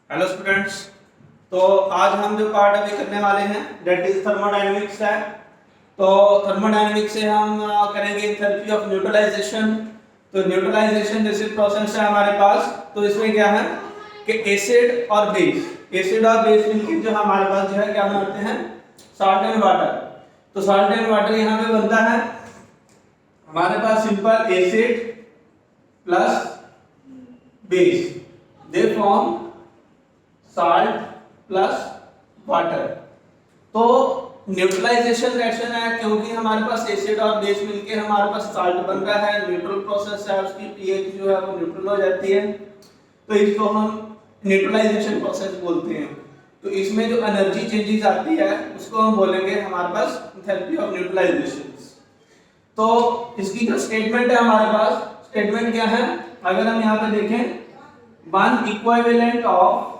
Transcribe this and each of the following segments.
Hello students. तो आज हम जो पार्ट अभी करने वाले हैं दैट इज थर्मोडायनेमिक्स है। तो थर्मोडायनेमिक्स से हम करेंगे थेरेपी ऑफ न्यूट्रलाइजेशन। तो न्यूट्रलाइजेशन जैसे प्रोसेस है हमारे पास, तो इसमें क्या है कि एसिड और बेस मिलकर जो हमारे पास जो है क्या बनाते हैं, सॉल्ट एंड वाटर। तो सॉल्ट एंड वाटर यहाँ पे बनता है हमारे पास simple acid plus base, they form salt plus water. तो न्यूट्रलाइजेशन रिएक्शन है क्योंकि हमारे पास एसिड और बेस मिलके हमारे पास साल्ट बन रहा है, न्यूट्रल प्रोसेस है, उसकी पीएच जो है वो न्यूट्रल हो जाती है, तो इसको हम न्यूट्रलाइजेशन प्रोसेस बोलते हैं। तो इसमें जो एनर्जी चेंजेस आती है उसको हम बोलेंगे हमारे पास थेरेपी ऑफ न्यूट्रलाइजेशन। तो इसकी जो स्टेटमेंट है हमारे पास, स्टेटमेंट क्या है, अगर हम यहाँ पे देखें, one equivalent of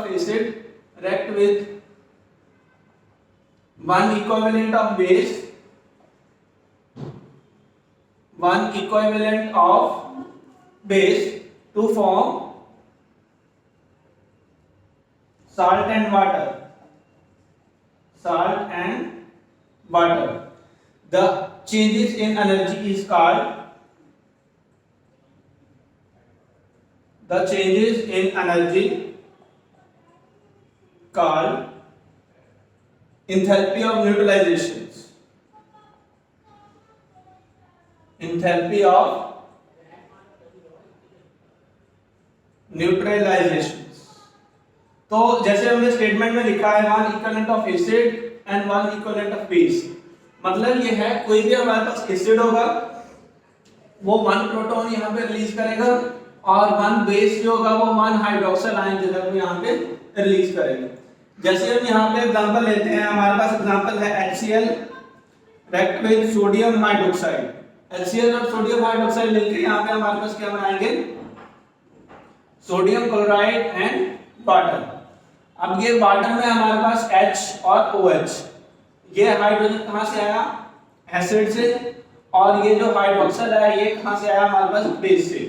acid react with one equivalent of base, to form salt and water. The changes in energy is called enthalpy of neutralizations. तो जैसे हमने स्टेटमेंट में लिखा है one equivalent of acid and one equivalent of base, मतलब ये है कोई भी हमारे पास एसिड होगा वो वन प्रोटॉन यहाँ पे रिलीज करेगा और वन बेस जो होगा वो वन हाइड्रोक्सिल आयन जो है वो यहाँ पे रिलीज करेगा। जैसे हम यहाँ पे एग्जांपल लेते हैं, हमारे पास एग्जांपल है HCl react with sodium hydroxide. HCl और सोडियम हाइड्रोक्साइड मिलकर यहाँ पे हमारे पास क्या बनाएंगे, सोडियम क्लोराइड एंड वाटर। अब ये वाटर में हमारे पास H और OH, ये हाइड्रोजन कहाँ से आया, एसिड से, और ये जो हाइड्रोक्साइड है ये कहाँ से आया, हमारे पास बेस से।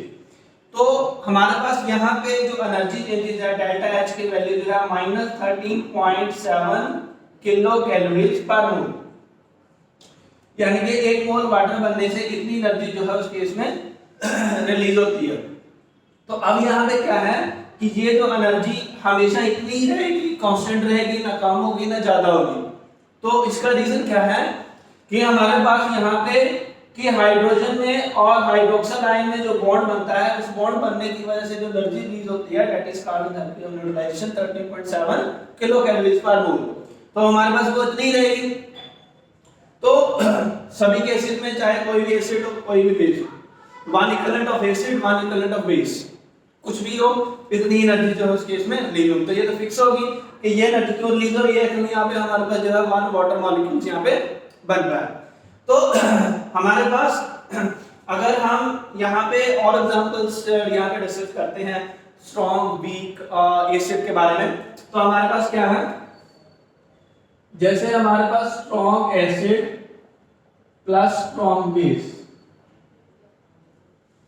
तो हमारे पास यहाँ पे जो एनर्जी चेंजेस है डेल्टा H की वैल्यू जो है -13.7 किलो कैलोरीज पर मोल, यानी कि एक मोल वाटर बनने से इतनी एनर्जी जो है उस केस में रिलीज होती है। तो अब यहाँ पे क्या है कि ये जो एनर्जी हमेशा इतनी ही रहेगी, कांस्टेंट रहेगी, ना कम होगी ना ज्यादा होगी। तो इसका रीजन क्या है कि हमारे पास यहाँ पे कि हाइड्रोजन में और हाइड्रोक्सिल आयन में जो बॉन्ड बनता है, उस बॉन्ड बनने की वजह से जो एनर्जी रिलीज होती है that is called energy of neutralisation 13.7 kilo calories per mole. तो हमारे पास वो इतनी रहेगी। तो सभी केसेस में चाहे कोई भी एसिड हो कोई भी बेस हो, one equivalent of acid one equivalent of base, कुछ भी हो, इतनी एनर्जी जो है उस केस में रिलीज होगी। तो ये तो फिक्स होगी कि ये एनर्जी क्यों रिलीज हो रही है, क्योंकि यहाँ पे हमारे पास जो है वन वाटर मॉलिक्यूल्स यहाँ पे बन रहा है। तो हमारे पास अगर हम यहाँ पे और एग्जांपल्स यहाँ पे डिस्कस करते हैं स्ट्रॉन्ग वीक एसिड के बारे में, तो हमारे पास क्या है, जैसे हमारे पास strong acid plus strong base,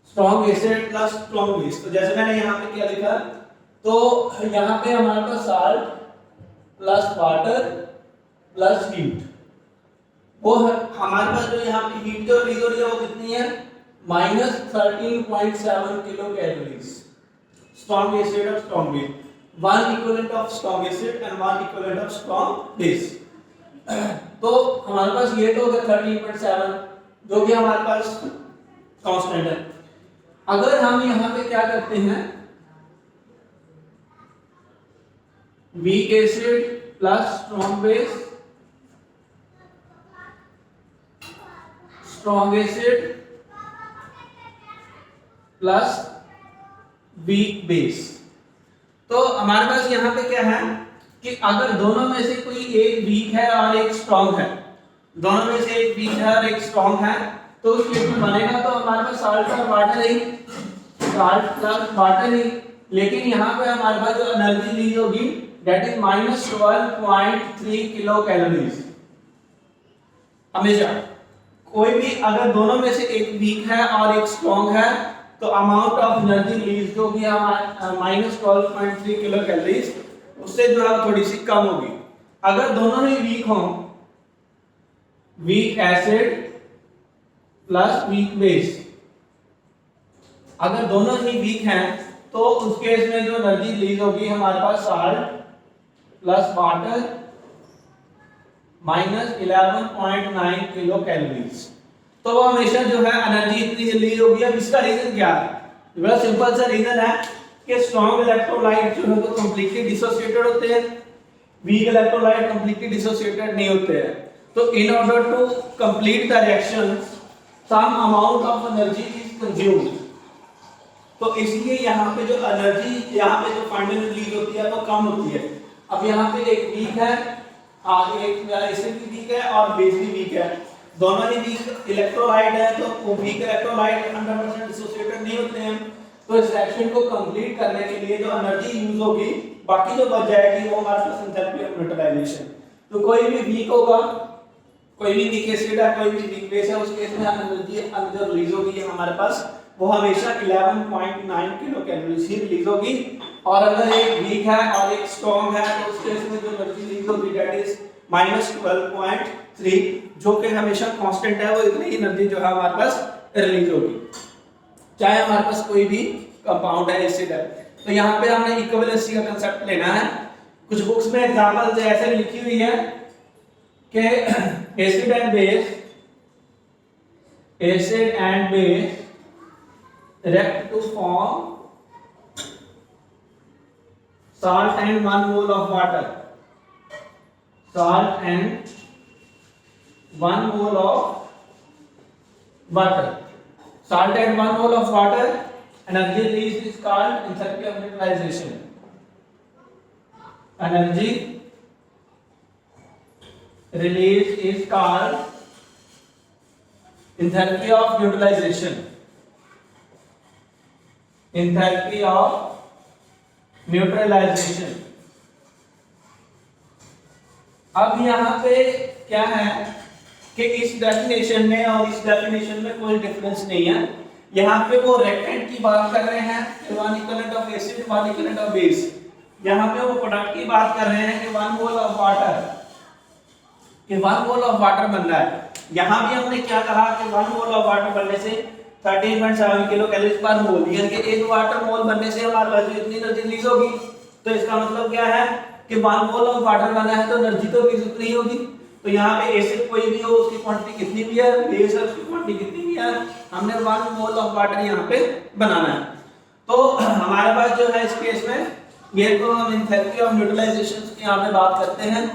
strong acid plus strong base. तो जैसे मैंने यहाँ पे क्या लिखा, तो यहाँ पे हमारे पास salt plus water plus heat, वो हमारे पास जो यहाँ पे हीट जो रिलीज हो रही है वो कितनी है, -13.7 किलो कैलोरीज। स्ट्रॉन्ग एसिड और strong base, one equivalent of strong acid and one equivalent of strong base. तो हमारे पास ये तो हो गया 13.7 जो कि हमारे पास कांस्टेंट है। अगर हम यहाँ पे क्या करते हैं, weak acid plus strong base, strong acid plus weak base, तो हमारे पास यहाँ पे क्या है कि अगर दोनों में से कोई एक वीक है और एक स्ट्रॉन्ग है, दोनों में से एक वीक है और एक स्ट्रॉन्ग है, तो उस केस में बनेगा तो हमारे पास साल्ट और वाटर ही, साल्ट प्लस वाटर ही। लेकिन यहाँ पे हमारे पास जो एनर्जी रिलीज होगी दैट इज -12.3 किलो कैलोरीज हमेशा। कोई भी अगर दोनों में से एक वीक है और एक स्ट्रॉन्ग है तो अमाउंट ऑफ एनर्जी रिलीज जो भी -12.3 किलो कैलोरीज उससे जो है थोड़ी सी कम होगी। अगर दोनों ही वीक हों, weak acid plus weak base, अगर दोनों ही वीक हैं तो उस केस में जो एनर्जी रिलीज होगी हमारे पास salt plus water -11.9 kilo calories. तो वो हमेशा जो है एनर्जी इतनी रिलीज होगी। अब इसका रीजन क्या है? बड़ा सिंपल सा रीजन है कि स्ट्रॉन्ग इलेक्ट्रोलाइट जो है वो कंप्लीटली डिसोसिएटेड होते हैं, वीक इलेक्ट्रोलाइट कंप्लीटली डिसोसिएटेड नहीं होते हैं। तो in order to complete the reaction some amount of energy is consumed. तो इसलिए यहाँ पे जो एनर्जी यहाँ पे जो फाइनल रिलीज होती है वो कम होती है। अब यहाँ पे एक वीक है, एक एसिड भी वीक है और बेस भी वीक है, दोनों ही वीक इलेक्ट्रोलाइट है। तो वो वीक इलेक्ट्रोलाइट 100% डिसोसिएटेड नहीं होते हैं। तो इस रिएक्शन को कंप्लीट करने के लिए जो एनर्जी यूज होगी बाकी जो बच जाएगी वो हमारे पास एंथैल्पी ऑफ न्यूट्रलाइजेशन। तो कोई भी वीक होगा, कोई भी वीक एसिड है, कोई भी वीक बेस है, उस केस में एनर्जी जो रिलीज होगी हमारे पास वो हमेशा 11.9 किलो कैलोरीज ही रिलीज होगी। और अगर एक वीक है और एक स्ट्रॉन्ग है तो उस केस में जो एनर्जी रिलीज होगी दैट इज -12.3, जो कि हमेशा कांस्टेंट है, वो इतनी एनर्जी जो है हमारे पास रिलीज होगी चाहे हमारे पास कोई भी कंपाउंड है, एसिड है। तो यहाँ पे हमने इक्विवेलेंसी का कांसेप्ट लेना है। कुछ बुक्स में एग्जांपल्स ऐसे लिखी हुई है कि acid and base react to form salt and 1 mole of water, salt and 1 mole of water, salt and 1 mole of water, energy released is called enthalpy of neutralization. Energy released is called enthalpy of neutralization, enthalpy of neutralization. अब यहाँ पे क्या है कि इस definition में और इस डेफिनेशन में कोई डिफरेंस नहीं है। यहाँ पे वो रिएक्टेंट की बात कर रहे हैं कि 1 equivalent of acid 1 equivalent of base, यहाँ पे वो प्रोडक्ट की बात कर रहे हैं कि 1 मोल ऑफ वाटर, कि 1 मोल ऑफ वाटर बन रहा है। यहाँ भी हमने क्या कहा कि 1 मोल ऑफ वाटर बनने से 13.7 किलो कैलोरीज पर मोल, यानी कि एक वाटर मोल बनने से हमारे पास इतनी एनर्जी रिलीज होगी। तो इसका मतलब क्या है कि 1 मोल ऑफ वाटर बना है तो एनर्जी तो रिलीज उतनी होगी। तो यहाँ पे एसिड कोई भी हो उसकी क्वांटिटी कितनी भी है, बेस है उसकी क्वांटिटी कितनी भी है, हमने 1 मोल ऑफ वाटर यहाँ पे बनाना है। तो हमारे पास जो है इस केस में ये तो हम एंथैल्पी ऑफ न्यूट्रलाइजेशन की यहाँ पे बात करते हैं।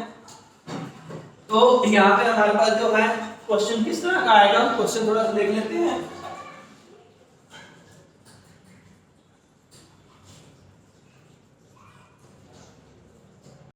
तो यहाँ पे हमारे पास जो है क्वेश्चन किस तरह का आएगा, क्वेश्चन थोड़ा सा देख लेते हैं।